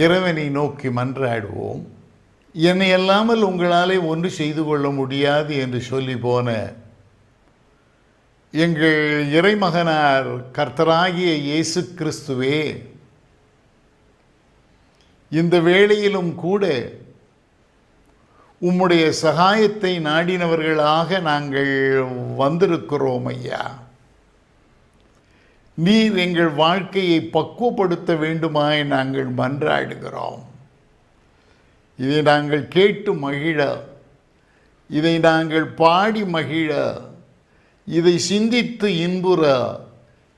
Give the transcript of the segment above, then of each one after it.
இறைவனை நோக்கி மன்றாடுவோம். என்னை அல்லாமல் உங்களாலே ஒன்று செய்து கொள்ள முடியாது என்று சொல்லி போன எங்கள் இறைமகனார் கர்த்தராகிய இயேசு கிறிஸ்துவே, இந்த வேளையிலும் கூட உம்முடைய சகாயத்தை நாடினவர்களாக நாங்கள் வந்திருக்கிறோம் ஐயா. நீர் எங்கள் வாழ்க்கையை பக்குவப்படுத்த வேண்டுமாய் நாங்கள் மன்றாடுகிறோம். இதை நாங்கள் கேட்டு மகிழ, இதை நாங்கள் பாடி மகிழ, இதை சிந்தித்து இன்புற,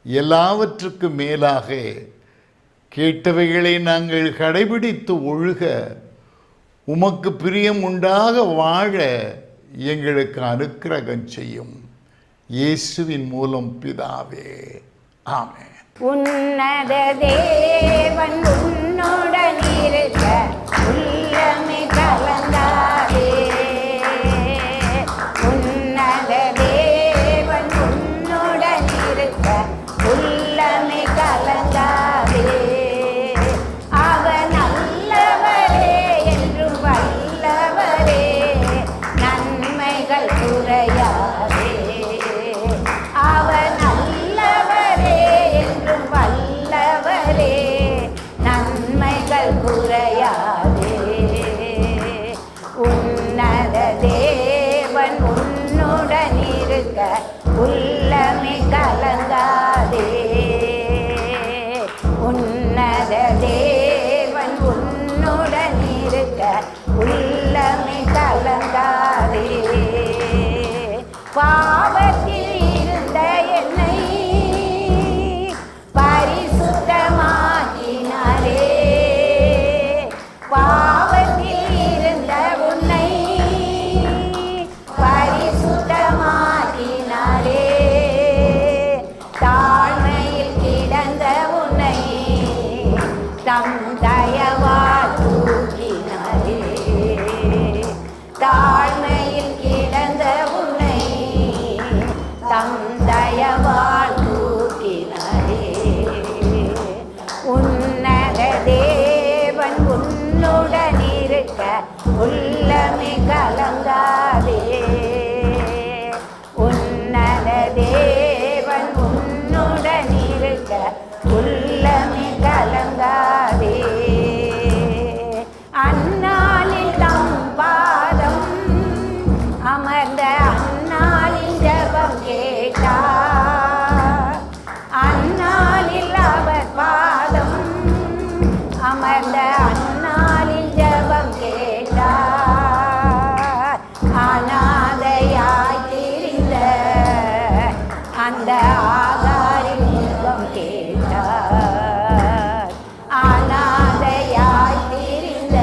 எல்லாவற்றுக்கும் மேலாக கேட்டவைகளை நாங்கள் கடைபிடித்து ஒழுக, உமக்கு பிரியம் உண்டாக வாழ எங்களுக்கு அனுக்கிரகம் செய்யும். இயேசுவின் மூலம் பிதாவே, ஆமென். உன்னத தேவன் உன்னுடன் இருக்க உள்ளமே கலங்காதே. உன்னத தேவன் உன்னுடன் இருக்க உள்ளமே கலங்காதே. அவர் நல்லவரே என்றும் வல்லவரே, நன்மைகள் குறையாதே. அவர் நல்லவரே என்றும் வல்லவரே, நன்மைகள் குறையாதே. உன்னத தேவன் உன்னுடன் இருக்க உள்ளமே கலங்காதே. உன்னத தேவன் உன்னுடன் இருக்க உள்ளமே கலங்காதே. பாவத்தில் இருந்த என்னை பரிசுத்தமாக்கினாரே. பாவத்தில் இருந்த உன்னை பரிசுத்தமாக்கினாரே. தாழ்மையில் கிடந்த உன்னை தம் தயவால் தூக்கினாரே. தாழ்மையில் கிடந்த உன்னை தம் தயவால் தூக்கினாரே. உன்னத தேவன் உன்னுடன் இருக்க உள்ளமே கலங்காதே. உன்னத தேவன் உன்னுடன் இருக்க உள்ளமே கலங்காதே. அந்நாளில் தம் பாதம் அமர்ந்த அந்நாளில் ஜெபம் கேட்டார். அந்நாளில் அவர் பாதம் அமர்ந்த அந்நாளில் ஜெபம் கேட்டார். அநாதையாய் திரிந்த அந்த ஆகாரின் ஜெபம் கேட்டார். அநாதையாய் திரிந்த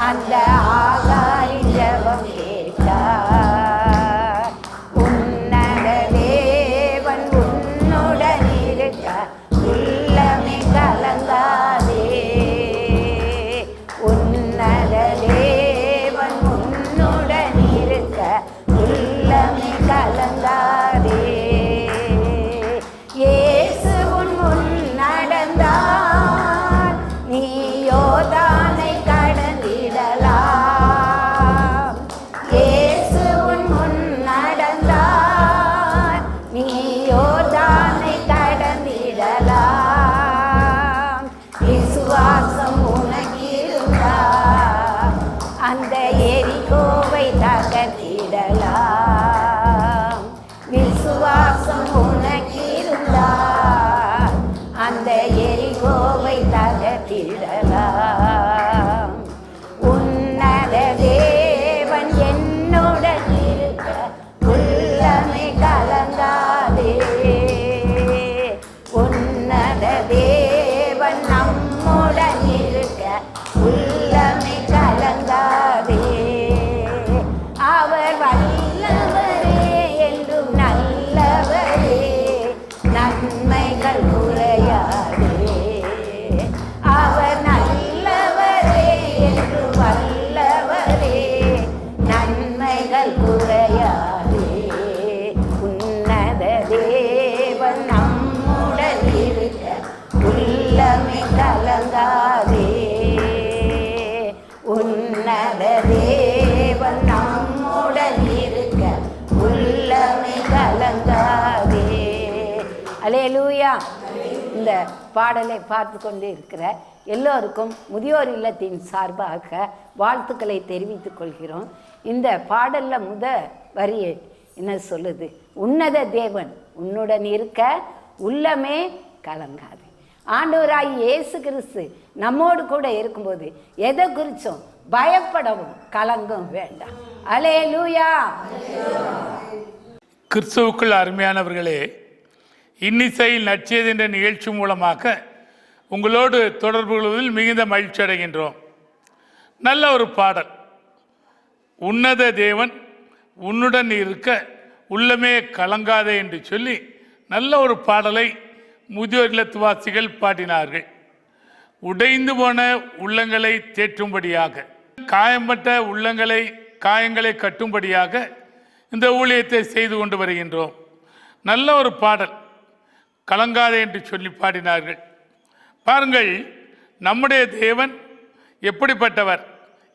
அந்த ஆகாரின் ஜெபம் கேட்டார். உன்னத தேவன் உன்னுடன் இருக்க உள்ளமே கலங்காதே. உன்னத தேவன் உன்னுடன் இருக்க உள்ளமே கலங்காதே. இயேசு உன் முன் நடந்தார், நீ யோர்தானை கடந்திடலாம். இயேசு உன் முன் நடந்தார், நீ யோர்தானை கடந்திடலாம். விசுவாசம் உனக்கிருந்தால் அந்த எரிகோவை தகர்த்திடலாம். விசுவாசம் உனக்கிருந்தால் அந்த எரிகோவை தகர்த்திடலாம். உன்னத தேவன் என்னுடன் இருக்க உள்ளமே கலங்காதே. உன்னத தேவன் நம்முடன் இருக்க உள்ளமே கலங்காதே. அவர் வல்லவரே என்றும் நல்லவரே, அல்லேலூயா. இந்த பாடலை பார்த்து கொண்டு இருக்கிற எல்லோருக்கும் முதியோர் இல்லத்தின் சார்பாக வாழ்த்துக்களை தெரிவித்துக் கொள்கிறோம். இந்த பாடலில் வரி என்ன சொல்லுது? உன்னத தேவன் உன்னுடன் இருக்க உள்ளமே கலங்காது. ஆண்டவராய் இயேசு கிறிஸ்து நம்மோடு கூட இருக்கும்போது எதை குறித்தும் பயப்படவும் கலங்கவும் வேண்டாம். அல்லேலூயா. கிறிஸ்துவுக்குள் அருமையானவர்களே, இன்னிசை நற்செய்தி என்ற நிகழ்ச்சி மூலமாக உங்களோடு தொடர்பு கொள்வதில் மிகுந்த மகிழ்ச்சி அடைகின்றோம். நல்ல ஒரு பாடல், உன்னத தேவன் உன்னுடன் இருக்க உள்ளமே கலங்காதே என்று சொல்லி நல்ல ஒரு பாடலை முதியோர் இல்லத்துவாசிகள் பாடினார்கள். உடைந்து போன உள்ளங்களை தேற்றும்படியாக, காயம்பட்ட காயங்களை கட்டும்படியாக இந்த ஊழியத்தை செய்து கொண்டு வருகின்றோம். நல்ல ஒரு பாடல், கலங்காதே என்று சொல்லி பாடினார்கள். பாருங்கள், நம்முடைய தேவன் எப்படிப்பட்டவர்?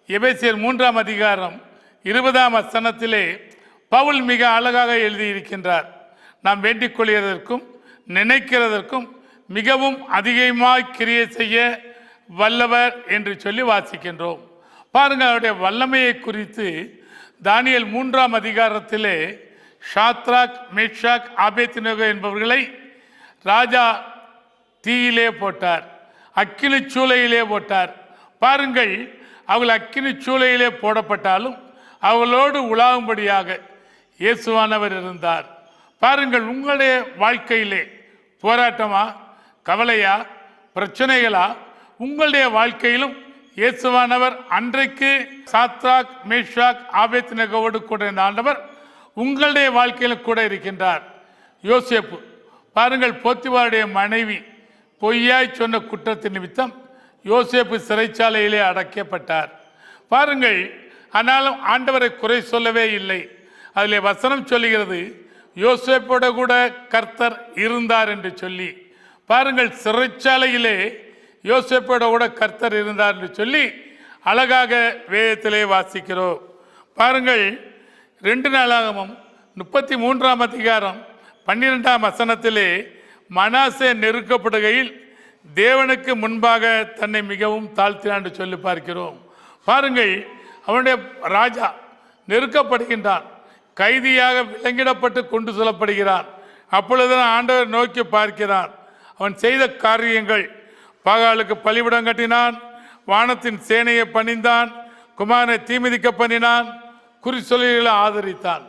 எபேசியர் 3ஆம் அதிகாரம் 20ஆம் வசனத்திலே பவுல் மிக அழகாக எழுதியிருக்கின்றார். நாம் வேண்டிக் கொள்கிறதற்கும் நினைக்கிறதற்கும் மிகவும் அதிகமாய் கிரியை செய்ய வல்லவர் என்று சொல்லி வாசிக்கின்றோம். பாருங்கள், அவருடைய வல்லமையை குறித்து தானியேல் 3ஆம் அதிகாரத்திலே ஷாத்ராக், மேஷாக், ஆபேத்நேகோ என்பவர்களை ராஜா தீயிலே போட்டார், அக்கினி சூளையிலே போட்டார். பாருங்கள், அவர்கள் அக்கினி சூளையிலே போடப்பட்டாலும் அவர்களோடு உலாவும்படியாக இயேசுவானவர் இருந்தார். பாருங்கள், உங்களுடைய வாழ்க்கையிலே போராட்டமா, கவலையா, பிரச்சனைகளா? உங்களுடைய வாழ்க்கையிலும் இயேசுவானவர் அன்றைக்கு சாத்ராக், மேஷாக், ஆபேத்நேகோவோடு கூட இருந்த ஆண்டவர் உங்களுடைய வாழ்க்கையிலும் கூட இருக்கின்றார். யோசேப்பு பாருங்கள், போத்திபாருடைய மனைவி பொய்யாய் சொன்ன குற்றத்தின் நிமித்தம் யோசேப்பு சிறைச்சாலையிலே அடைக்கப்பட்டார். பாருங்கள், ஆனாலும் ஆண்டவரை குறை சொல்லவே இல்லை. அதில் வசனம் சொல்லுகிறது, யோசேப்போட கூட கர்த்தர் இருந்தார் என்று சொல்லி. பாருங்கள், சிறைச்சாலையிலே யோசேப்போட கூட கர்த்தர் இருந்தார் என்று சொல்லி அழகாக வேதத்திலே வாசிக்கிறோம். பாருங்கள், 2 நாளாகமம் 33ஆம் அதிகாரம் 12ஆம் வசனத்திலே மனாசே நெருக்கப்படுகையில் தேவனுக்கு முன்பாக தன்னை மிகவும் தாழ்த்தினான் என்று சொல்லி பார்க்கிறோம். பாருங்கள், அவனுடைய ராஜா நெருக்கப்படுகின்றான், கைதியாக விலங்கிடப்பட்டு கொண்டு செல்லப்படுகிறான். அப்பொழுதுதான் ஆண்டவர் நோக்கி பார்க்கிறான். அவன் செய்த காரியங்கள், பாகாலுக்கு பலிபிடம் கட்டினான், வானத்தின் சேனையை பணிந்தான், குமாரனை தீமிதிக்க பண்ணினான், குறிச்சொல்லிகளை ஆதரித்தான்.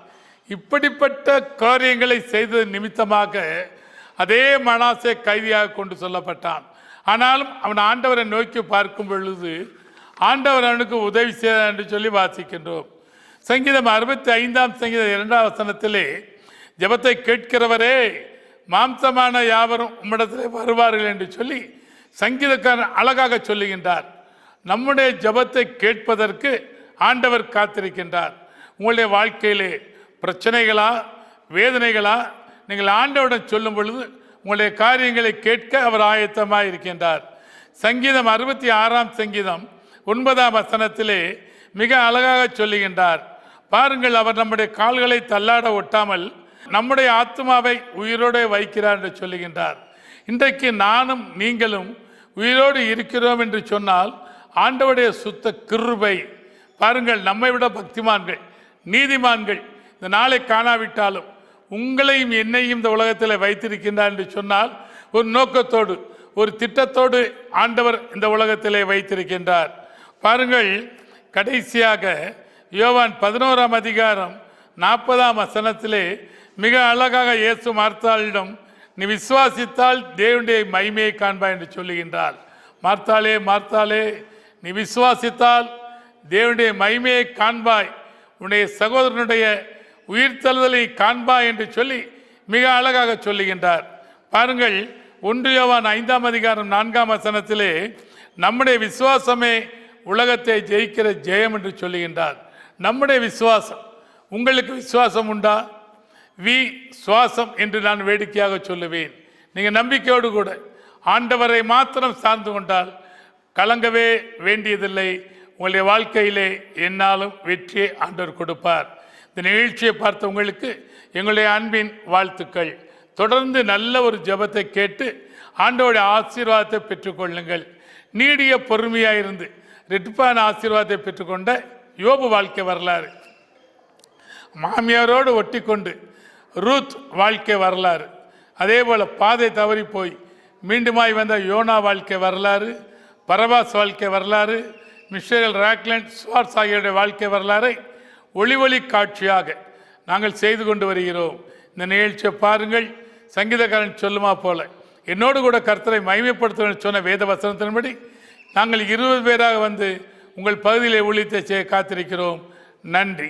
இப்படிப்பட்ட காரியங்களை செய்தது நிமித்தமாக அதே மனாசே கைதியாக கொண்டு செல்லப்பட்டான். ஆனாலும் அவன் ஆண்டவரை நோக்கி பார்க்கும் பொழுது ஆண்டவர் அவனுக்கு உதவி செய்தார் என்று சொல்லி வாசிக்கின்றோம். சங்கீதம் 65ஆம் சங்கீதம் 2ஆம் வசனத்திலே, ஜெபத்தை கேட்கிறவரே மாம்சமான யாவரும் உம்மிடத்திலே வருவார்கள் என்று சொல்லி சங்கீதக்காரன் அழகாக சொல்லுகின்றார். நம்முடைய ஜெபத்தை கேட்பதற்கு ஆண்டவர் காத்திருக்கின்றார். உங்களுடைய வாழ்க்கையிலே பிரச்சனைகளா, வேதனைகளா, நீங்கள் ஆண்டவரிடம் சொல்லும் பொழுது உங்களுடைய காரியங்களை கேட்க அவர் ஆயத்தமாக இருக்கின்றார். சங்கீதம் 66ஆம் சங்கீதம் 9ஆம் வசனத்திலே மிக அழகாக சொல்லுகின்றார். பாருங்கள், அவர் நம்முடைய கால்களை தள்ளாட ஒட்டாமல் நம்முடைய ஆத்மாவை உயிரோடு வைக்கிறார் என்று சொல்லுகின்றார். இன்றைக்கு நானும் நீங்களும் உயிரோடு இருக்கிறோம் என்று சொன்னால் ஆண்டவருடைய சுத்த கிருபை. பாருங்கள், நம்மை விட பக்திமான்கள், நீதிமான்கள் இந்த நாளை காணாவிட்டாலும் உங்களையும் என்னையும் இந்த உலகத்தில் வைத்திருக்கின்றார் என்று சொன்னால் ஒரு நோக்கத்தோடு, ஒரு திட்டத்தோடு ஆண்டவர் இந்த உலகத்திலே வைத்திருக்கின்றார். பாருங்கள், கடைசியாக யோவான் 11ஆம் அதிகாரம் 40ஆம் வசனத்திலே மிக அழகாக இயேசு மார்த்தாளிடம், நீ விசுவாசித்தால் தேவனுடைய மகிமையை காண்பாய் என்று சொல்லுகின்றார். மார்த்தாளே, மார்த்தாளே, நீ விசுவாசித்தால் தேவனுடைய மகிமையை காண்பாய், உன்னுடைய சகோதரனுடைய உயிர்த்தெழுதலை காண்பாய் என்று சொல்லி மிக அழகாக சொல்லுகின்றார். பாருங்கள், 1 யோவான் 5ஆம் அதிகாரம் 4ஆம் வசனத்திலே நம்முடைய விசுவாசமே உலகத்தை ஜெயிக்கிற ஜெயம் என்று சொல்லுகின்றார். நம்முடைய விசுவாசம், உங்களுக்கு விசுவாசம் உண்டா? சுவாசம் என்று நான் வேடிக்கையாக சொல்லுவேன். நீங்கள் நம்பிக்கையோடு கூட ஆண்டவரை மாத்திரம் சார்ந்து கொண்டால் கலங்கவே வேண்டியதில்லை. உங்களுடைய வாழ்க்கையிலே என்னாலும் வெற்றியை ஆண்டவர் கொடுப்பார். இந்த நிகழ்ச்சியை பார்த்த உங்களுக்கு எங்களுடைய அன்பின் வாழ்த்துக்கள். தொடர்ந்து நல்ல ஒரு ஜெபத்தை கேட்டு ஆண்டவருடைய ஆசீர்வாதத்தை பெற்றுக்கொள்ளுங்கள். நீடிய பொறுமையாக இருந்து ரெட்டிப்பான ஆசீர்வாதத்தை பெற்றுக்கொண்ட யோபு வாழ்க்கை வரலாறு, மாமியாரோடு ஒட்டி கொண்டு ரூத் வாழ்க்கை வரலாறு, அதே போல் பாதை தவறி போய் மீண்டுமாய் வந்த யோனா வாழ்க்கை வரலாறு, பரபாஸ் வாழ்க்கை வரலாறு, மிஷேல் ராக்லண்ட் ஸ்வார்ட்ஸ் ஆகியோருடைய வாழ்க்கை வரலாறை ஒளி காட்சியாக நாங்கள் செய்து கொண்டு வருகிறோம். இந்த நிகழ்ச்சியை பாருங்கள். சங்கீதக்காரன் சொல்லுமா போல என்னோடு கூட கர்த்தரை மகிமைப்படுத்த சொன்ன வேத வசனத்தின்படி நாங்கள் 20 பேராக வந்து உங்கள் பகுதியிலே ஊழியத்தை செய்ய காத்திருக்கிறோம். நன்றி.